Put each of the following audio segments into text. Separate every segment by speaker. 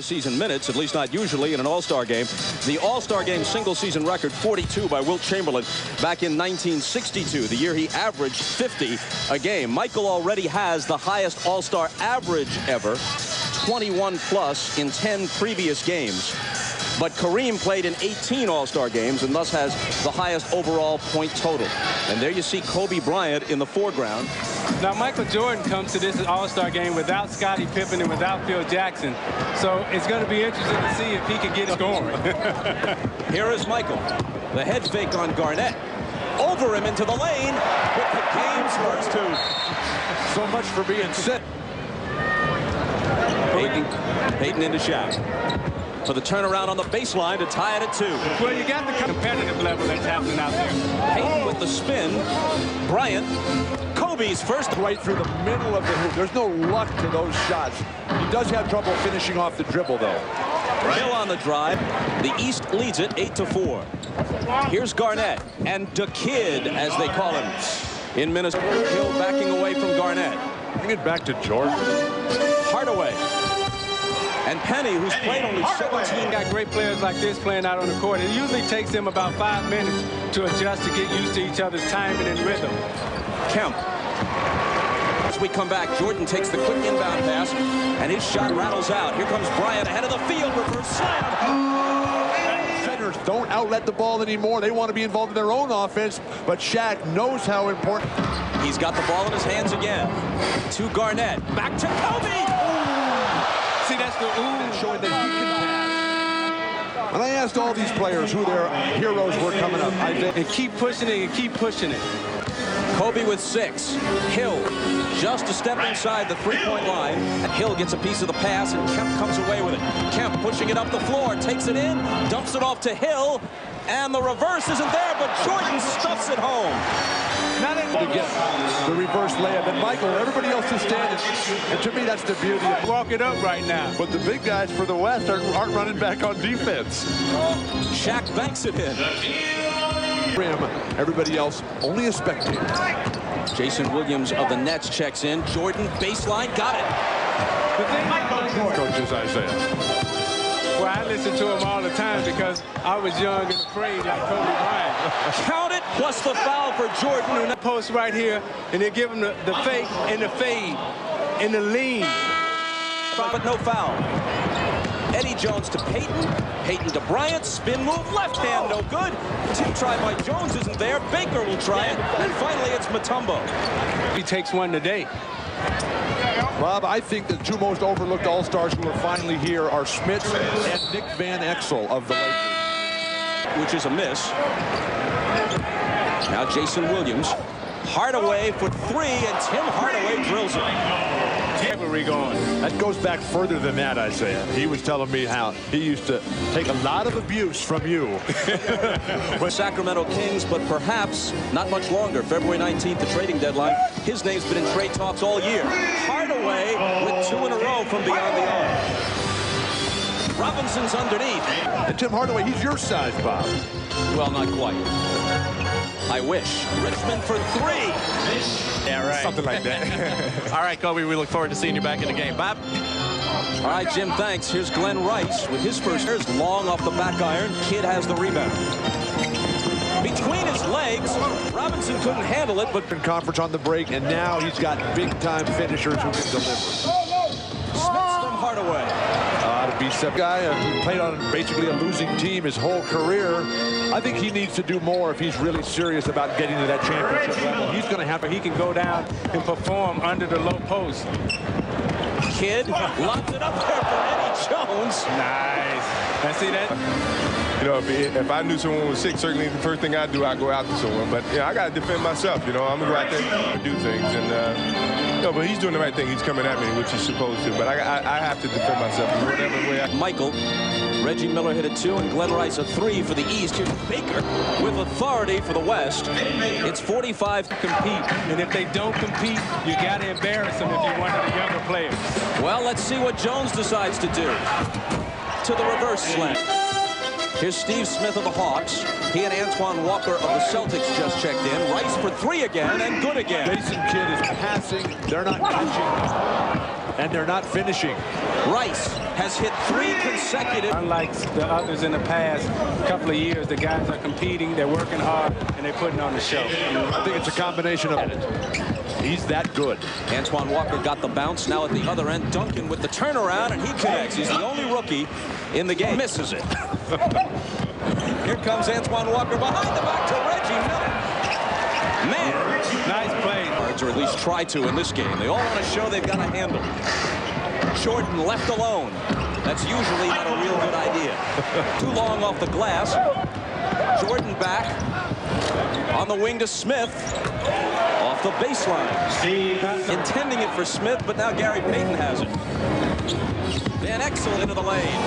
Speaker 1: Season minutes, at least not usually in an All-Star game. The All-Star game single-season record, 42 by Wilt Chamberlain back in 1962, the year he averaged 50 a game. Michael already has the highest All-Star average ever, 21 plus in 10 previous games. But Kareem played in 18 All-Star games and thus has the highest overall point total. And there you see Kobe Bryant in the foreground.
Speaker 2: Now, Michael Jordan comes to this All-Star game without Scottie Pippen and without Phil Jackson. So it's going to be interesting to see if he can get scoring.
Speaker 1: Here is Michael. The head fake on Garnett. Over him into the lane with the game's first two.
Speaker 3: So much for being set.
Speaker 1: Payton into Shaq. For the turnaround on the baseline to tie it at 2.
Speaker 2: Well, you got the competitive level that's happening out there.
Speaker 1: Payton with the spin. Bryant. Kobe's first.
Speaker 3: Right through the middle of the hoop. There's no luck to those shots. He does have trouble finishing off the dribble, though.
Speaker 1: Hill on the drive. The East leads it 8-4. Here's Garnett and the Kid, as they call him, in Minnesota. Hill backing away from Garnett.
Speaker 3: Bring it back to Jordan.
Speaker 1: Hardaway. And Penny, who's played only 17.
Speaker 2: Got great players like this playing out on the court. It usually takes them about 5 minutes to adjust to get used to each other's timing and rhythm.
Speaker 1: Kemp. As we come back, Jordan takes the quick inbound pass, and his shot rattles out. Here comes Bryant ahead of the field. Reverse slam.
Speaker 3: Centers don't outlet the ball anymore. They want to be involved in their own offense, but Shaq knows how important.
Speaker 1: He's got the ball in his hands again. To Garnett. Back to Kobe.
Speaker 2: See, that's the
Speaker 3: showing that he can pass. When I asked all these players who their heroes were coming up, I did.
Speaker 2: And keep pushing it and keep pushing it.
Speaker 1: Kobe with 6. Hill just a step inside the three-point line. Hill gets a piece of the pass, and Kemp comes away with it. Kemp pushing it up the floor, takes it in, dumps it off to Hill, and the reverse isn't there, but Jordan stuffs it home.
Speaker 3: Not able to get the reverse layup, and Michael, everybody else is standing. And to me, that's the beauty of
Speaker 2: walk it up right now.
Speaker 3: But the big guys for the West aren't running back on defense.
Speaker 1: Shaq banks it in.
Speaker 3: Everybody else only a spectator.
Speaker 1: Jason Williams of the Nets checks in. Jordan baseline, got it.
Speaker 2: The thing
Speaker 3: Coaches Isaiah.
Speaker 2: Well, I listen to him all the time because I was young and afraid like Kobe Bryant.
Speaker 1: Count it, plus the foul for Jordan.
Speaker 2: Who post right here, and they give him the fake and the fade and the lean.
Speaker 1: But no foul. Eddie Jones to Payton. Payton to Bryant. Spin move, left hand, no good. Tip try by Jones isn't there. Baker will try it. And finally, it's Mutombo.
Speaker 2: He takes one today.
Speaker 3: Bob, I think the two most overlooked All-Stars who are finally here are Smith and Nick Van Exel of the Lakers.
Speaker 1: Which is a miss. Now Jason Williams. Hardaway for 3, and Tim Hardaway drills it.
Speaker 3: That goes back further than that, Isaiah. He was telling me how he used to take a lot of abuse from you.
Speaker 1: With Sacramento Kings, but perhaps not much longer. February 19th, the trading deadline. His name's been in trade talks all year. Hardaway with 2 in a row from beyond the arc. Robinson's underneath.
Speaker 3: And Tim Hardaway, he's your size, Bob.
Speaker 1: Well, not quite. I wish. Richmond for 3.
Speaker 4: Yeah, right.
Speaker 3: Something like that.
Speaker 4: All right, Kobe, we look forward to seeing you back in the game. Bob?
Speaker 1: All right, Jim, thanks. Here's Glenn Rice with his first. Here's long off the back iron. Kid has the rebound. Between his legs, Robinson couldn't handle it, but...
Speaker 3: Conference on the break, and now he's got big-time finishers who can deliver.
Speaker 1: Smith from Hardaway.
Speaker 3: To be some guy who played on basically a losing team his whole career, I think he needs to do more if he's really serious about getting to that championship level. He's going to have to.
Speaker 2: He can go down and perform under the low post.
Speaker 1: Kid lobs it up there for Eddie Jones.
Speaker 2: Nice. I see that.
Speaker 5: You know, if I knew someone was sick, certainly the first thing I'd do, I'd go out to someone. But, you know, I got to defend myself. You know, I'm going to go out there and do things. And, no, but he's doing the right thing. He's coming at me, which he's supposed to. But I have to defend myself in whatever way I...
Speaker 1: Michael. Reggie Miller hit a 2, and Glenn Rice a 3 for the East. Here's Baker with authority for the West. It's 45 to compete.
Speaker 2: And if they don't compete, you got to embarrass them if you're one of the younger players.
Speaker 1: Well, let's see what Jones decides to do. To the reverse slam. Here's Steve Smith of the Hawks. He and Antoine Walker of the Celtics just checked in. Rice for 3 again, and good again.
Speaker 3: Jason Kidd is passing. They're not catching. And they're not finishing.
Speaker 1: Rice has hit 3 consecutive.
Speaker 2: Unlike the others in the past couple of years, the guys are competing, they're working hard, and they're putting on the show.
Speaker 3: I think it's a combination of it. He's that good.
Speaker 1: Antoine Walker got the bounce. Now at the other end, Duncan with the turnaround, and he connects. He's the only rookie in the game. Misses it. Here comes Antoine Walker behind the back to Reggie Miller. Man,
Speaker 2: nice play.
Speaker 1: Or at least try to in this game. They all want to show they've got a handle. Jordan left alone. That's usually not a real good idea. Too long off the glass. Jordan back on the wing to Smith. Off the baseline. Intending it for Smith, but now Gary Payton has it. Van Exel into the lane.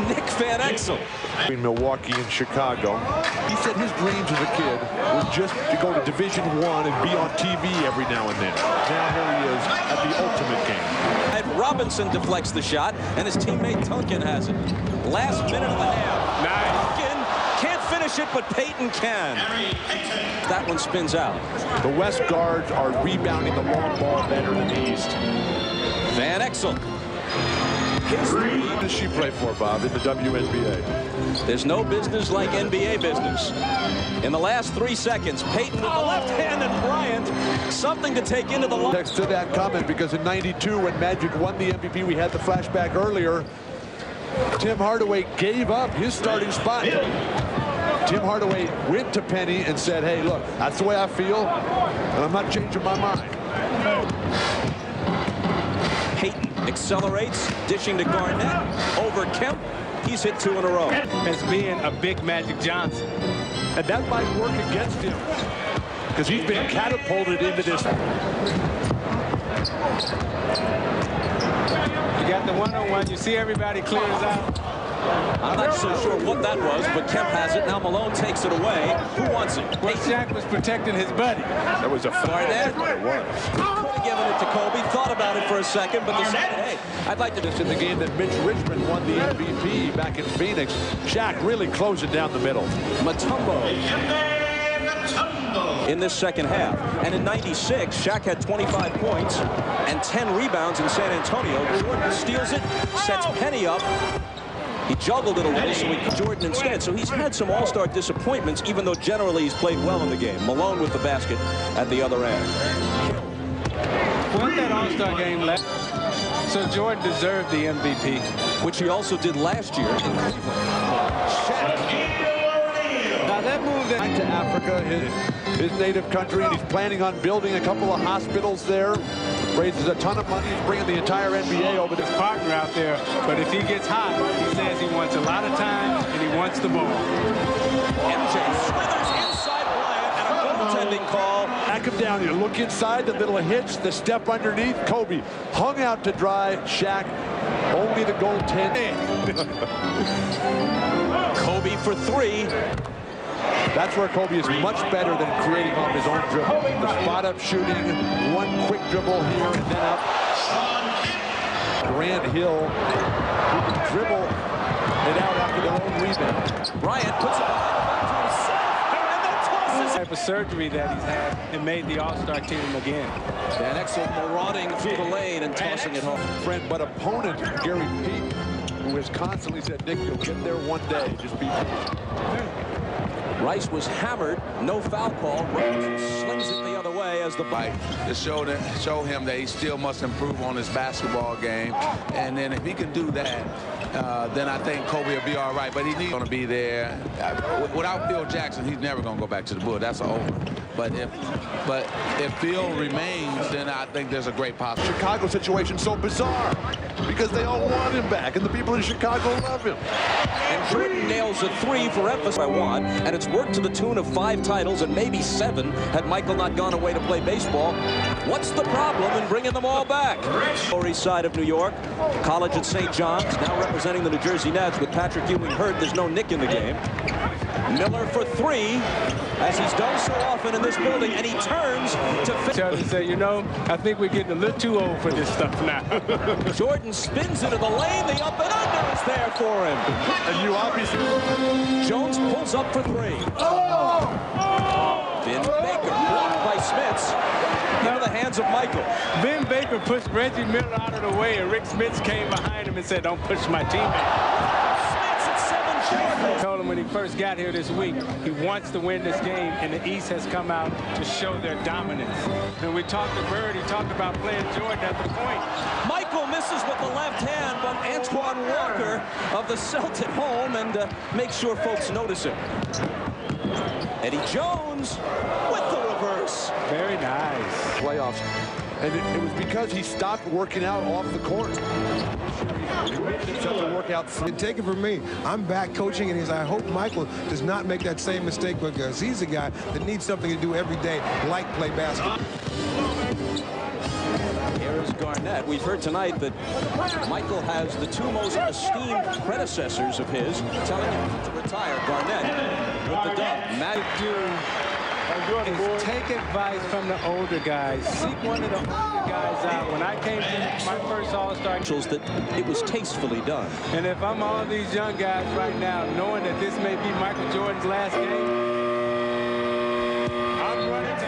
Speaker 1: Nick Van Exel.
Speaker 3: Between Milwaukee and Chicago. He said his dreams as a kid was just to go to Division I and be on TV every now and then. Now here he is at the ultimate game.
Speaker 1: Robinson deflects the shot, and his teammate Duncan has it. Last minute of the half.
Speaker 2: Nice.
Speaker 1: Duncan can't finish it, but Payton can. That one spins out.
Speaker 3: The West guards are rebounding the long ball better than the East.
Speaker 1: Van Exel. His three.
Speaker 3: Who does she play for, Bob, in the WNBA?
Speaker 1: There's no business like NBA business. In the last 3 seconds, Payton with the left hand and Bryant. Something to take into the line.
Speaker 3: Next to that comment, because in '92, when Magic won the MVP, we had the flashback earlier. Tim Hardaway gave up his starting spot. Tim Hardaway went to Penny and said, hey, look, that's the way I feel, and I'm not changing my mind.
Speaker 1: Payton accelerates, dishing to Garnett, over Kemp. He's hit 2 in a row.
Speaker 2: As being a big Magic Johnson.
Speaker 3: And that might work against him, because he's been catapulted into this.
Speaker 2: You got the one-on-one. You see everybody clears out.
Speaker 1: I'm not so sure what that was, but Kemp has it. Now Malone takes it away. Who wants it?
Speaker 2: Well, Shaq was protecting his buddy.
Speaker 3: That was a
Speaker 1: Garnett.
Speaker 3: what it was.
Speaker 1: Could have given it to Kobe. Thought about it for a second, but decided, hey, I'd like to do
Speaker 3: This in the game that Mitch Richmond won the MVP back in Phoenix. Shaq really closing down the middle.
Speaker 1: Mutombo in this second half. And in '96, Shaq had 25 points and 10 rebounds in San Antonio. Jordan steals it, sets Penny up. He juggled it a little, so he put Jordan instead. So he's had some all-star disappointments, even though generally he's played well in the game. Malone with the basket at the other end.
Speaker 2: Won that all-star game last. So Jordan deserved the MVP.
Speaker 1: Which he also did last year in Cleveland.
Speaker 3: Shaq.
Speaker 2: Now that move that
Speaker 3: Back to Africa, his native country, and he's planning on building a couple of hospitals there. Raises a ton of money. He's bringing the entire NBA over
Speaker 2: his partner out there, but if he gets hot, he says he wants a lot of time and he wants the ball.
Speaker 1: MJ slithers inside Bryant and a goaltending call.
Speaker 3: Back him down here. Look inside, the little hitch, the step underneath. Kobe hung out to dry. Shaq, only the goaltending.
Speaker 1: Kobe for 3.
Speaker 3: That's where Kobe is much better than creating off his own dribble. The spot-up shooting, one quick dribble here and then up. Grant Hill, who can dribble it out after their own rebound.
Speaker 1: Bryant puts it to himself and then tosses it.
Speaker 2: Type of surgery that he's had and made the all-star team again.
Speaker 1: Van Exel marauding through the lane and tossing it home.
Speaker 3: Friend, but opponent, Gary Payton, who has constantly said, Nick, you'll get there one day. Just be patient.
Speaker 1: Rice was hammered, no foul call. Robinson slings it the other way as the
Speaker 6: bite to show him that he still must improve on his basketball game. And then if he can do that, then I think Kobe will be all right. But he's going to be there. Without Phil Jackson, he's never going to go back to the Bulls. That's over. But if Phil remains, then I think there's a great possibility.
Speaker 3: Chicago situation so bizarre because they all want him back, and the people in Chicago love him.
Speaker 1: And Jordan nails a 3 for emphasis by 1, and it's worked to the tune of 5 titles and maybe 7 had Michael not gone away to play baseball. What's the problem in bringing them all back? Lower East Side of New York, college at St. John's, now representing the New Jersey Nets with Patrick Ewing hurt. There's no Nick in the game. Miller for 3, as he's done so often in this building, and he turns to
Speaker 2: say, you know, I think we're getting a little too old for this stuff now.
Speaker 1: Jordan spins into the lane. The up and under is there for him.
Speaker 3: And you obviously...
Speaker 1: Jones pulls up for 3. Vin Baker blocked by Smits. Into the hands words of Michael.
Speaker 2: Ben Baker pushed Reggie Miller out of the way, and Rick Smits came behind him and said, don't push my teammate. I told him when he first got here this week, he wants to win this game, and the East has come out to show their dominance. And we talked to Bird, he talked about playing Jordan at the point.
Speaker 1: Michael misses with the left hand, but Antoine Walker of the Celtics home, and make sure folks notice it. Eddie Jones with the reverse.
Speaker 2: Very nice.
Speaker 3: Playoffs. And it was because he stopped working out off the court. He made himself to work out.
Speaker 7: Take it from me. I'm back coaching, and I hope Michael does not make that same mistake, because he's a guy that needs something to do every day, like play basketball.
Speaker 1: Here is Garnett. We've heard tonight that Michael has the two most esteemed predecessors of his telling him to retire. Garnett with the dunk. Matt
Speaker 2: is take advice from the older guys. Seek one of the older guys out. When I came to my first All-Star,
Speaker 1: that it was tastefully done.
Speaker 2: And if I'm all these young guys right now, knowing that this may be Michael Jordan's last game, I'm running to